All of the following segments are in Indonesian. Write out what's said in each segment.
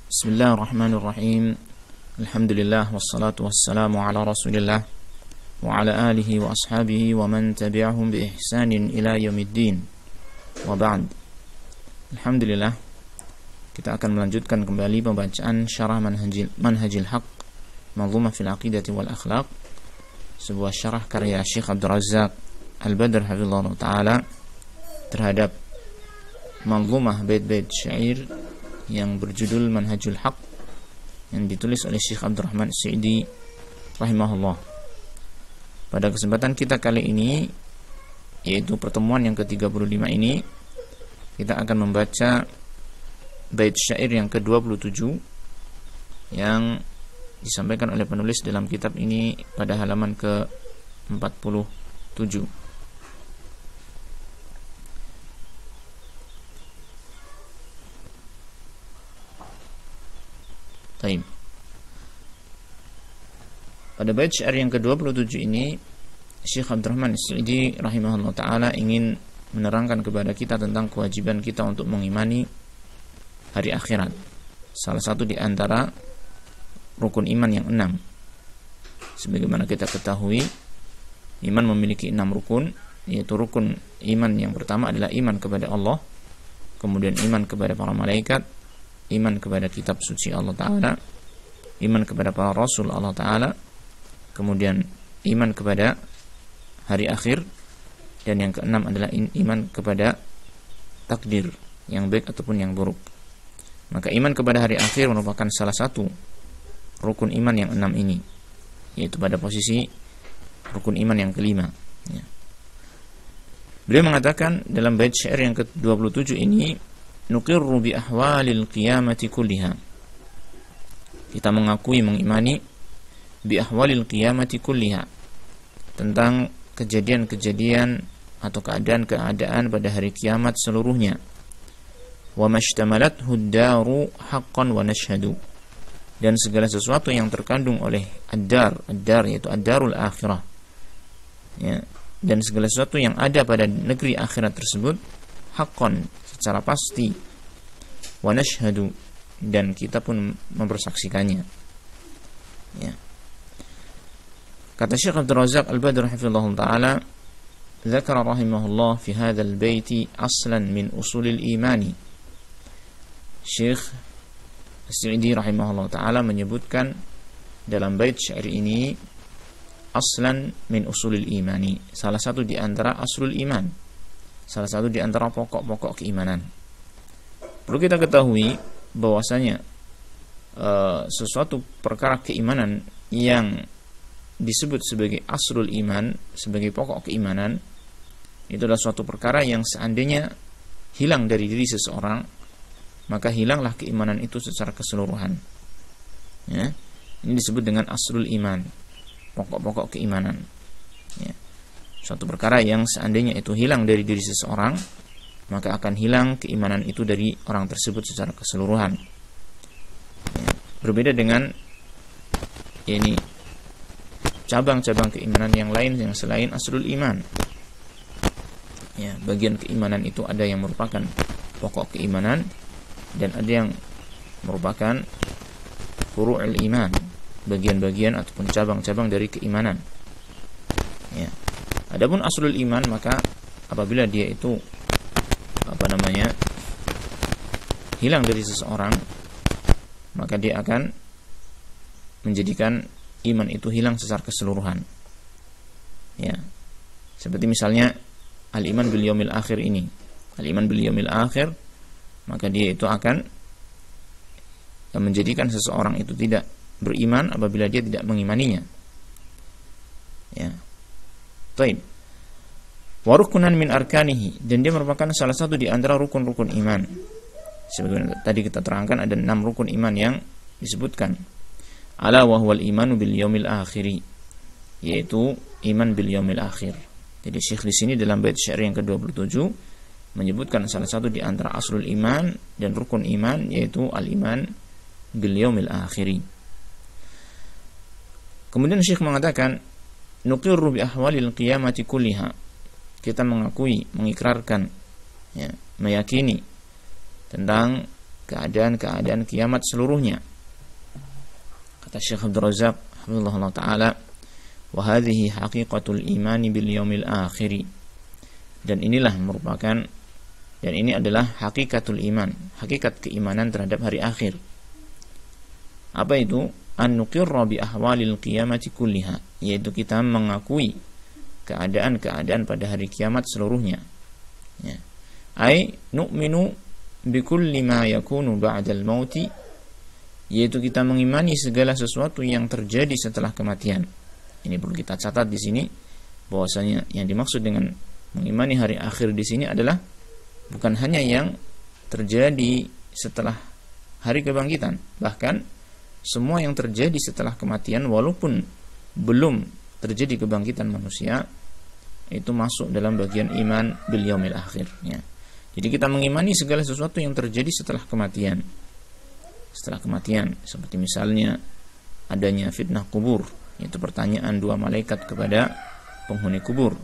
Bismillahirrahmanirrahim. Alhamdulillah wassalatu wassalamu ala Rasulillah wa ala alihi wa ashabihi wa man tabi'ahum bi ihsanin ila yaumiddin. Wa ba'd. Alhamdulillah, kita akan melanjutkan kembali pembacaan syarah Manhajil Haq Manzumah fil Aqidati wal Akhlaq, sebuah syarah karya Syekh Abdul Razak Al-Badr hafizahullah taala terhadap manzumah bait-bait syair yang berjudul Manhajul Haq yang ditulis oleh Syekh Abdurrahman As-Sa'idi rahimahullah. Pada kesempatan kita kali ini, yaitu pertemuan yang ke-35 ini, kita akan membaca bait syair yang ke-27 yang disampaikan oleh penulis dalam kitab ini pada halaman ke-47. Taib. Pada bait syair yang ke-27 ini, Syekh Abdurrahman As-Sa'idi rahimahullah ta'ala ingin menerangkan kepada kita tentang kewajiban kita untuk mengimani hari akhirat, salah satu di antara rukun iman yang 6. Sebagaimana kita ketahui, iman memiliki 6 rukun, yaitu rukun iman yang pertama adalah iman kepada Allah, kemudian iman kepada para malaikat, iman kepada kitab suci Allah Ta'ala, iman kepada para rasul Allah Ta'ala, kemudian iman kepada hari akhir, dan yang keenam adalah iman kepada takdir yang baik ataupun yang buruk. Maka iman kepada hari akhir merupakan salah satu rukun iman yang 6 ini, yaitu pada posisi rukun iman yang kelima ya. Beliau mengatakan dalam bait syair yang ke-27 ini, nuqirru bi ahwalil qiyamati kulliha. Kita mengakui, mengimani bi ahwalil qiyamati kulliha, tentang kejadian-kejadian atau keadaan-keadaan pada hari kiamat seluruhnya. Wa mashtamalathu ad-daru haqqan wa nashhadu, dan segala sesuatu yang terkandung oleh ad-dar yaitu ad-darul akhirah ya, dan segala sesuatu yang ada pada negeri akhirat tersebut haqqan, secara pasti, wa nashhadu, dan kita pun mempersaksikannya ya. Kata Syekh Abdul Razak Al-Badr hafizahullah ta'ala, dzakara rahimahullah fi hadzal baiti aslan min usulil imani. Syekh As-Sa'idi rahimahullah ta'ala menyebutkan dalam bait syair ini aslan min usulil imani, salah satu di antara aslul iman, salah satu di antara pokok-pokok keimanan. Perlu kita ketahui bahwasanya sesuatu perkara keimanan yang disebut sebagai aslul iman, sebagai pokok keimanan, itu adalah suatu perkara yang seandainya hilang dari diri seseorang, maka hilanglah keimanan itu secara keseluruhan ya. Ini disebut dengan aslul iman, pokok-pokok keimanan ya. Suatu perkara yang seandainya itu hilang dari diri seseorang, maka akan hilang keimanan itu dari orang tersebut secara keseluruhan ya. Berbeda dengan ini cabang-cabang keimanan yang lain yang selain aslul iman ya. Bagian keimanan itu ada yang merupakan pokok keimanan, dan ada yang merupakan furu'ul iman, bagian-bagian ataupun cabang-cabang dari keimanan ya. Adapun aslul iman, maka apabila dia itu hilang dari seseorang, maka dia akan menjadikan iman itu hilang secara keseluruhan ya. Seperti misalnya al-iman bil yaumil akhir ini, al-iman bil yaumil akhir, maka dia itu akan menjadikan seseorang itu tidak beriman apabila dia tidak mengimaninya ya. Taib. Wa rukunan min arkanihi, dan dia merupakan salah satu di antara rukun-rukun iman. Sebagaimana tadi kita terangkan, ada 6 rukun iman yang disebutkan. Ala wa huwal imanu bil yaumil akhiri, yaitu iman bil yaumil akhir. Jadi Syekh di sini dalam bait syair yang ke-27 menyebutkan salah satu di antara aslul iman dan rukun iman, yaitu al-iman bil yaumil akhiri. Kemudian Syekh mengatakan, nuqirru bi ahwalil qiyamati kulliha. Kita mengakui, mengikrarkan ya, meyakini tentang keadaan-keadaan kiamat seluruhnya. Kata Syekh Abdul Razak hafizahullah taala, wa hadhihi haqiqatul imani bil yaumil akhir. Dan inilah merupakan, dan ini adalah hakikatul iman, hakikat keimanan terhadap hari akhir. Apa itu? An nuqirra bi ahwalil qiyamati kulliha, yaitu kita mengakui keadaan-keadaan pada hari kiamat seluruhnya. Ya. Ai nu'minu bi kulli ma yakunu ba'dal mauti, yaitu kita mengimani segala sesuatu yang terjadi setelah kematian. Ini perlu kita catat di sini, bahwasanya yang dimaksud dengan mengimani hari akhir di sini adalah bukan hanya yang terjadi setelah hari kebangkitan, bahkan semua yang terjadi setelah kematian walaupun belum terjadi kebangkitan manusia itu masuk dalam bagian iman bil yaumil akhir, ya. Jadi kita mengimani segala sesuatu yang terjadi setelah kematian. Setelah kematian, seperti misalnya adanya fitnah kubur, yaitu pertanyaan dua malaikat kepada penghuni kubur.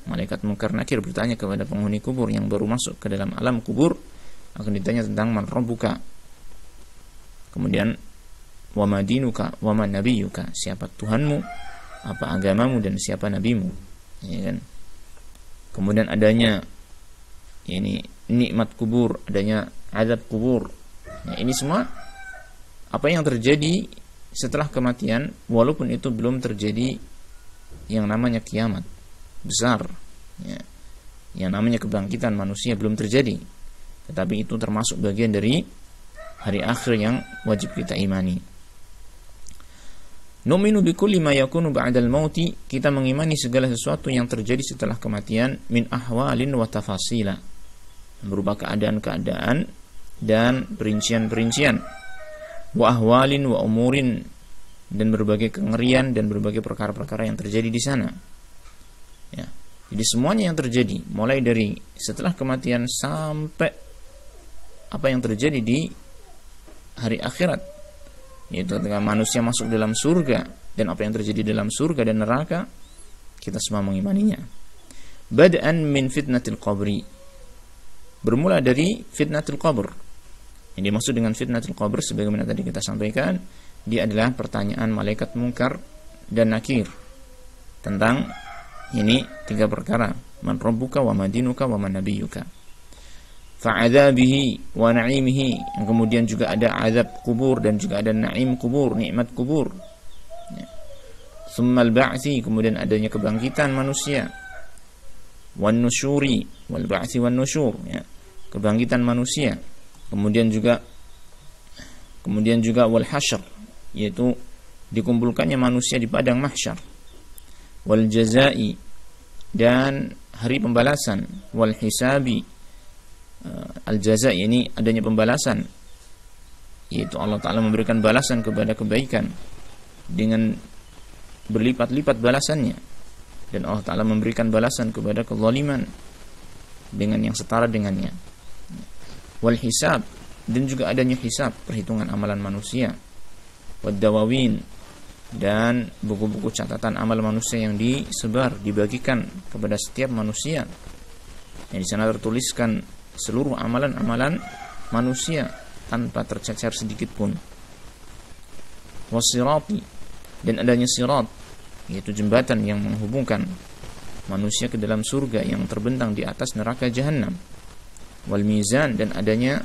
Malaikat Munkar Nakir bertanya kepada penghuni kubur yang baru masuk ke dalam alam kubur, akan ditanya tentang man rabbuka. Kemudian wa ma dinuka wa man nabiyuka, siapa Tuhanmu, apa agamamu, dan siapa nabimu, ya kan? Kemudian adanya ini nikmat kubur, adanya azab kubur. Nah, ini semua apa yang terjadi setelah kematian, walaupun itu belum terjadi yang namanya kiamat besar, ya. Yang namanya kebangkitan manusia belum terjadi, tetapi itu termasuk bagian dari hari akhir yang wajib kita imani. Nu'minu bikulli ma yakunu ba'dal mauti, kita mengimani segala sesuatu yang terjadi setelah kematian, min ahwalin wa tafasila, berupa keadaan-keadaan dan perincian-perincian, wa ahwalin wa umurin, dan berbagai kengerian dan berbagai perkara-perkara yang terjadi di sana, ya. Jadi semuanya yang terjadi mulai dari setelah kematian sampai apa yang terjadi di hari akhirat, yaitu ketika manusia masuk dalam surga dan apa yang terjadi dalam surga dan neraka, kita semua mengimaninya. Bad'an min fitnatil qabri, bermula dari fitnatul qabr. Yang dimaksud dengan fitnatul qabr sebagaimana tadi kita sampaikan, dia adalah pertanyaan malaikat Munkar dan Nakir tentang ini tiga perkara: man rabbuka wa madinuka wa man nabiyuka. Fa'adzabihi wa na'imihi, yang kemudian juga ada azab kubur dan juga ada na'im kubur, nikmat kubur, ya. Tsummal ba'tsi, kemudian adanya kebangkitan manusia, wan nusyuri wal ba'tsi wan nusyur, ya. Kebangkitan manusia, kemudian juga wal hasyr, yaitu dikumpulkannya manusia di padang mahsyar, wal jazai, dan hari pembalasan, wal hisabi, al-jaza, ini adanya pembalasan, yaitu Allah Ta'ala memberikan balasan kepada kebaikan dengan berlipat-lipat balasannya, dan Allah Ta'ala memberikan balasan kepada kezaliman dengan yang setara dengannya. Wal hisab, dan juga adanya hisab, perhitungan amalan manusia, wad dawawin, dan buku-buku catatan amal manusia yang disebar, dibagikan kepada setiap manusia, yang di sana tertuliskan seluruh amalan-amalan manusia tanpa tercecer sedikit pun. Wasirati, dan adanya sirat, yaitu jembatan yang menghubungkan manusia ke dalam surga yang terbentang di atas neraka jahanam. Wal mizan, dan adanya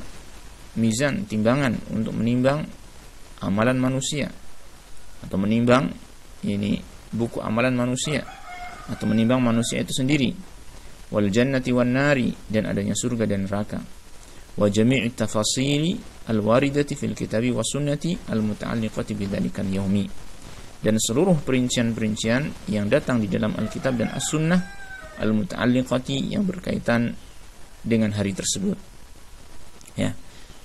mizan, timbangan untuk menimbang amalan manusia, atau menimbang ini buku amalan manusia, atau menimbang manusia itu sendiri. Wal jannati wan nari, dan adanya surga dan neraka. Wa jami'it tafasili al-waridati fil kitabi was sunnati al-muta'alliqati bidzalikal yaumi, dan seluruh perincian-perincian yang datang di dalam Alkitab dan As-Sunnah al-muta'alliqati, yang berkaitan dengan hari tersebut, ya.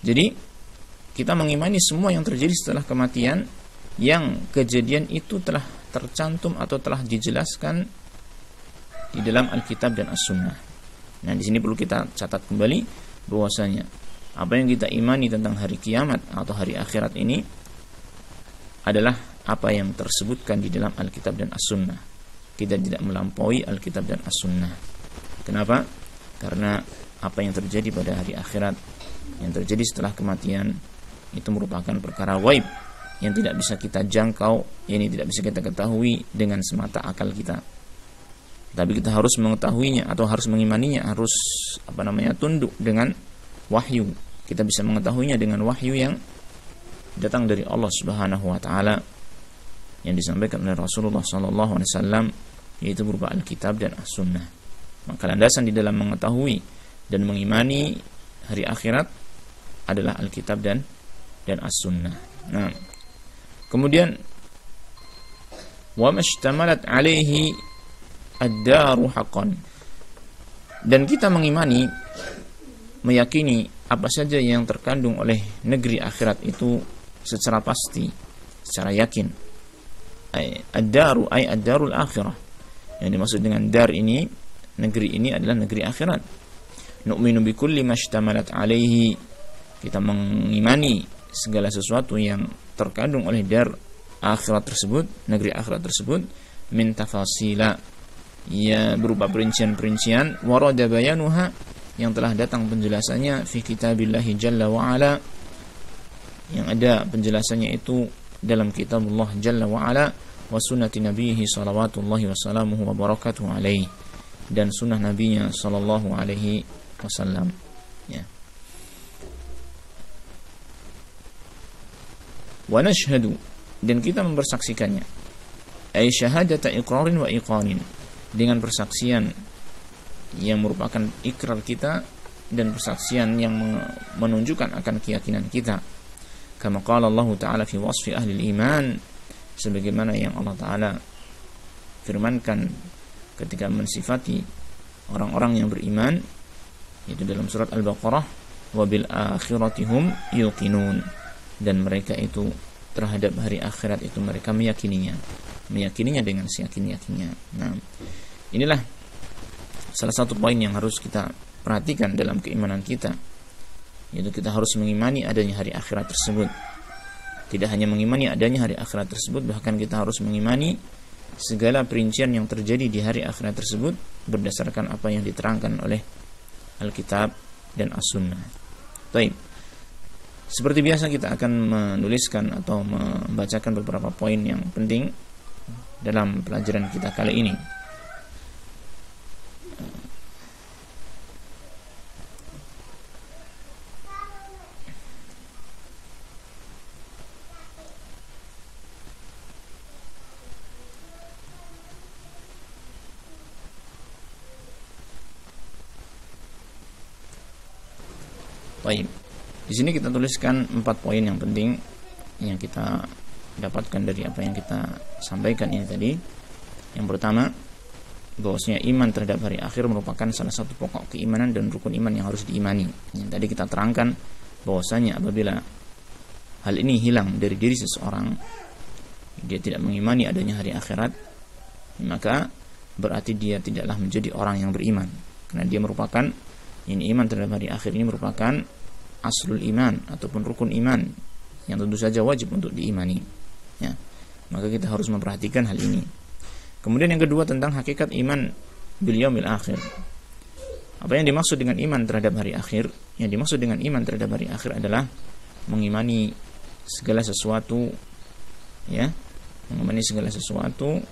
Jadi kita mengimani semua yang terjadi setelah kematian, yang kejadian itu telah tercantum atau telah dijelaskan di dalam Alkitab dan As-Sunnah. Nah, di sini perlu kita catat kembali bahwasanya apa yang kita imani tentang hari kiamat atau hari akhirat ini adalah apa yang tersebutkan di dalam Alkitab dan As-Sunnah. Kita tidak melampaui Alkitab dan As-Sunnah. Kenapa? Karena apa yang terjadi pada hari akhirat yang terjadi setelah kematian itu merupakan perkara ghaib yang tidak bisa kita jangkau, ini tidak bisa kita ketahui dengan semata akal kita. Tapi kita harus mengetahuinya atau harus mengimaninya, harus tunduk dengan wahyu. Kita bisa mengetahuinya dengan wahyu yang datang dari Allah Subhanahu wa taala yang disampaikan oleh Rasulullah sallallahu alaihi wasallam, yaitu berupa Alkitab dan As-Sunnah. Maka landasan di dalam mengetahui dan mengimani hari akhirat adalah Alkitab dan As-Sunnah. Nah, kemudian wa mashtamalat alaihi ad-daru haqqan, dan kita mengimani, meyakini apa saja yang terkandung oleh negeri akhirat itu secara pasti, secara yakin. Ad-daru ay ad-darul akhirah, yang dimaksud dengan dar ini, negeri ini adalah negeri akhirat. Nu'minu bikulli mashtamalat alaihi, kita mengimani segala sesuatu yang terkandung oleh dar akhirat tersebut, negeri akhirat tersebut, min tafasila, ya berupa perincian-perincian, warada bayanuha, yang telah datang penjelasannya fi kitabillahi jalla wa ala, yang ada penjelasannya itu dalam kitabullah jalla wa ala, wa sunnati nabihi salawatullahi wassalamuhu wa barakatuhu alaihi, dan sunnah nabinya sallallahu alaihi wasallam, ya. Wa nashhadu, dan kita mempersaksikannya, ay syahadata iqrarin wa iqanin, dengan persaksian yang merupakan ikrar kita dan persaksian yang menunjukkan akan keyakinan kita. Kama qala Allah Ta'ala fi wasfi ahli iman, sebagaimana yang Allah Ta'ala firmankan ketika mensifati orang-orang yang beriman, yaitu dalam surat Al-Baqarah, wa bil akhirati hum yuqinun, dan mereka itu terhadap hari akhirat itu mereka meyakininya dengan seyakin-yakinnya. Nah, inilah salah satu poin yang harus kita perhatikan dalam keimanan kita, yaitu kita harus mengimani adanya hari akhirat tersebut. Tidak hanya mengimani adanya hari akhirat tersebut, bahkan kita harus mengimani segala perincian yang terjadi di hari akhirat tersebut berdasarkan apa yang diterangkan oleh Alkitab dan As-Sunnah. Baik. Seperti biasa kita akan menuliskan atau membacakan beberapa poin yang penting dalam pelajaran kita kali ini. Baik. Di sini kita tuliskan 4 poin yang penting yang kita dapatkan dari apa yang kita sampaikan ini tadi. Yang pertama, bahwasanya iman terhadap hari akhir merupakan salah satu pokok keimanan dan rukun iman yang harus diimani. Yang tadi kita terangkan bahwasanya apabila hal ini hilang dari diri seseorang, dia tidak mengimani adanya hari akhirat, maka berarti dia tidaklah menjadi orang yang beriman, karena dia merupakan iman terhadap hari akhir ini merupakan aslul iman ataupun rukun iman yang tentu saja wajib untuk diimani, ya. Maka kita harus memperhatikan hal ini. Kemudian yang kedua, tentang hakikat iman bil yaumil akhir. Apa yang dimaksud dengan iman terhadap hari akhir? Yang dimaksud dengan iman terhadap hari akhir adalah mengimani segala sesuatu, ya, mengimani segala sesuatu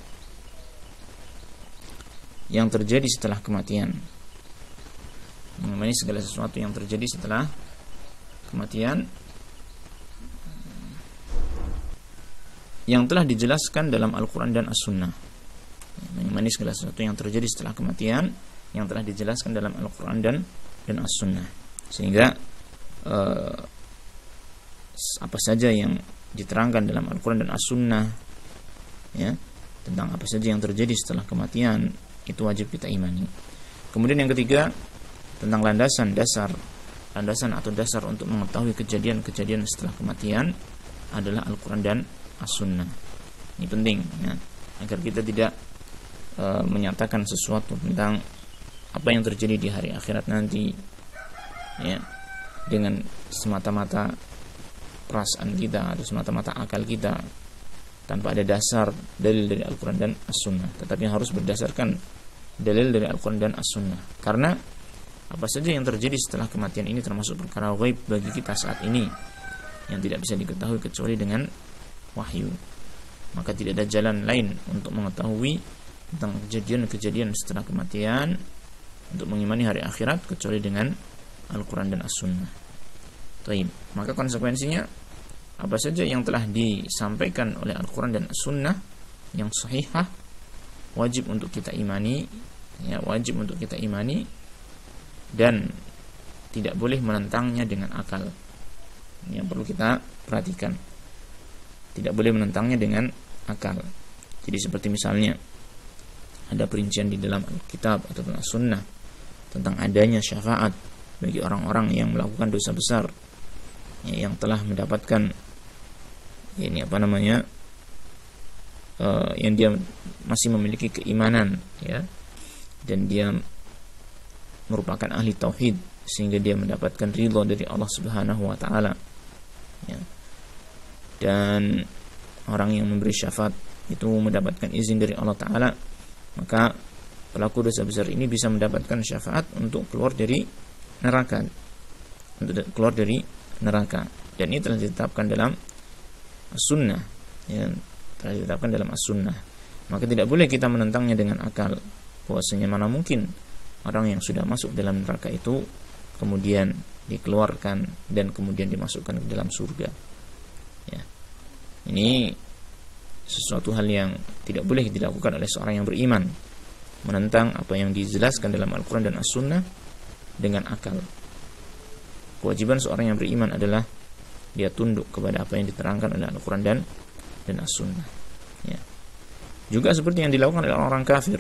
yang terjadi setelah kematian. Mengimani segala sesuatu yang terjadi setelah kematian yang telah dijelaskan dalam Al-Quran dan As-Sunnah. Mengimani segala sesuatu yang terjadi setelah kematian yang telah dijelaskan dalam Al-Quran dan As-Sunnah, sehingga apa saja yang diterangkan dalam Al-Quran dan As-Sunnah, ya, tentang apa saja yang terjadi setelah kematian, itu wajib kita imani. Kemudian yang ketiga, tentang landasan atau dasar untuk mengetahui kejadian-kejadian setelah kematian adalah Al-Quran dan As-Sunnah. Ini penting, ya, agar kita tidak menyatakan sesuatu tentang apa yang terjadi di hari akhirat nanti, ya, dengan semata-mata perasaan kita atau semata-mata akal kita tanpa ada dasar dalil dari Al-Quran dan As-Sunnah, tetapi harus berdasarkan dalil dari Al-Quran dan As-Sunnah. Karena apa saja yang terjadi setelah kematian ini termasuk perkara ghaib bagi kita saat ini yang tidak bisa diketahui kecuali dengan wahyu. Maka tidak ada jalan lain untuk mengetahui tentang kejadian-kejadian setelah kematian, untuk mengimani hari akhirat, kecuali dengan Al-Quran dan As-Sunnah. Taib. Maka konsekuensinya, apa saja yang telah disampaikan oleh Al-Quran dan As-Sunnah yang sahihah, wajib untuk kita imani, ya, wajib untuk kita imani, dan tidak boleh menentangnya dengan akal. Ini yang perlu kita perhatikan. Tidak boleh menentangnya dengan akal. Jadi seperti misalnya ada perincian di dalam Alkitab atau As-Sunnah tentang adanya syafaat bagi orang-orang yang melakukan dosa besar, ya, yang telah mendapatkan yang dia masih memiliki keimanan, ya, dan dia merupakan ahli tauhid sehingga dia mendapatkan ridha dari Allah Subhanahu wa taala, ya. Dan orang yang memberi syafaat itu mendapatkan izin dari Allah taala, maka pelaku dosa besar ini bisa mendapatkan syafaat untuk keluar dari neraka, dan ini telah ditetapkan dalam As-Sunnah, ya, telah ditetapkan dalam As-Sunnah. Maka tidak boleh kita menentangnya dengan akal, bahwasanya mana mungkin orang yang sudah masuk dalam neraka itu kemudian dikeluarkan dan kemudian dimasukkan ke dalam surga, ya. Ini sesuatu hal yang tidak boleh dilakukan oleh seorang yang beriman, menentang apa yang dijelaskan dalam Al-Quran dan As-Sunnah dengan akal. Kewajiban seorang yang beriman adalah dia tunduk kepada apa yang diterangkan oleh Al-Quran dan As-Sunnah, ya. Juga seperti yang dilakukan oleh orang kafir.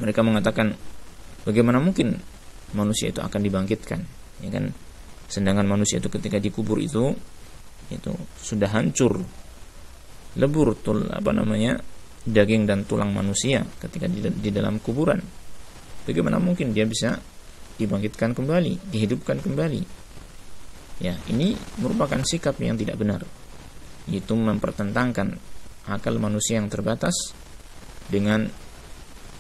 Mereka mengatakan, bagaimana mungkin manusia itu akan dibangkitkan, ya kan? Sedangkan manusia itu ketika dikubur itu sudah hancur, lebur daging dan tulang manusia ketika di dalam kuburan. Bagaimana mungkin dia bisa dibangkitkan kembali, dihidupkan kembali? Ya, ini merupakan sikap yang tidak benar. Itu mempertentangkan akal manusia yang terbatas dengan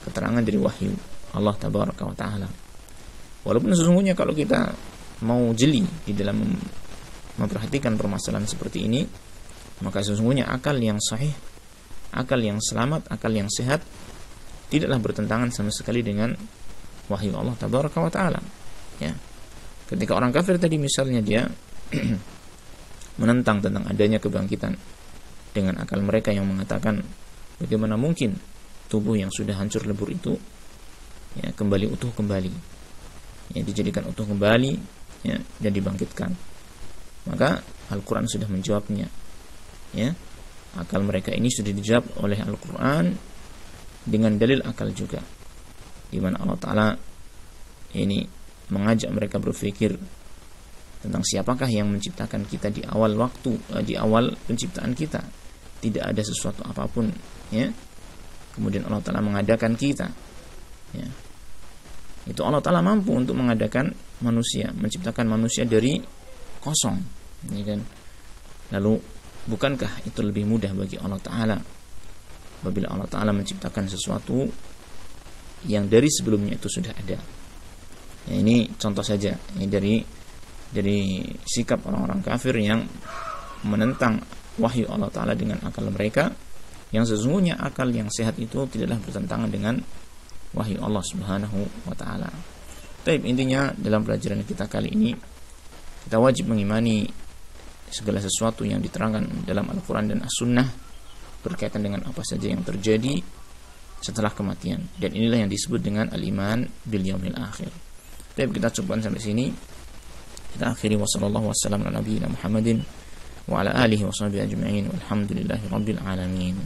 keterangan dari wahyu Allah Tabaraka wa Ta'ala. Walaupun sesungguhnya kalau kita mau jeli di dalam memperhatikan permasalahan seperti ini, maka sesungguhnya akal yang sahih, akal yang selamat, akal yang sehat tidaklah bertentangan sama sekali dengan wahyu Allah Tabaraka wa Ta'ala, ya. Ketika orang kafir tadi misalnya dia menentang tentang adanya kebangkitan dengan akal mereka yang mengatakan, bagaimana mungkin tubuh yang sudah hancur lebur itu, ya, kembali utuh kembali, ya, dijadikan utuh kembali, ya, dan dibangkitkan. Maka Al-Quran sudah menjawabnya, ya. Akal mereka ini sudah dijawab oleh Al-Quran dengan dalil akal juga, di mana Allah Ta'ala ini mengajak mereka berpikir tentang siapakah yang menciptakan kita di awal waktu, di awal penciptaan kita. Tidak ada sesuatu apapun, ya. Kemudian Allah Ta'ala mengadakan kita, ya. Itu Allah Ta'ala mampu untuk mengadakan manusia, menciptakan manusia dari kosong, ya kan? Lalu bukankah itu lebih mudah bagi Allah Ta'ala apabila Allah Ta'ala menciptakan sesuatu yang dari sebelumnya itu sudah ada? Ya, ini contoh saja, ini dari sikap orang-orang kafir yang menentang wahyu Allah Ta'ala dengan akal mereka, yang sesungguhnya akal yang sehat itu tidaklah bertentangan dengan wahyu Allah Subhanahu wa Ta'ala. Tapi intinya dalam pelajaran kita kali ini, kita wajib mengimani segala sesuatu yang diterangkan dalam Al-Quran dan As-Sunnah berkaitan dengan apa saja yang terjadi setelah kematian. Dan inilah yang disebut dengan al-iman bil yaumil akhir. Tapi kita cukupkan sampai sini. Kita akhiri, wassallallahu wasallam ala nabiyina Muhammadin wa ala alihi wa sahbihi ajma'in walhamdulillahi rabbil alamin.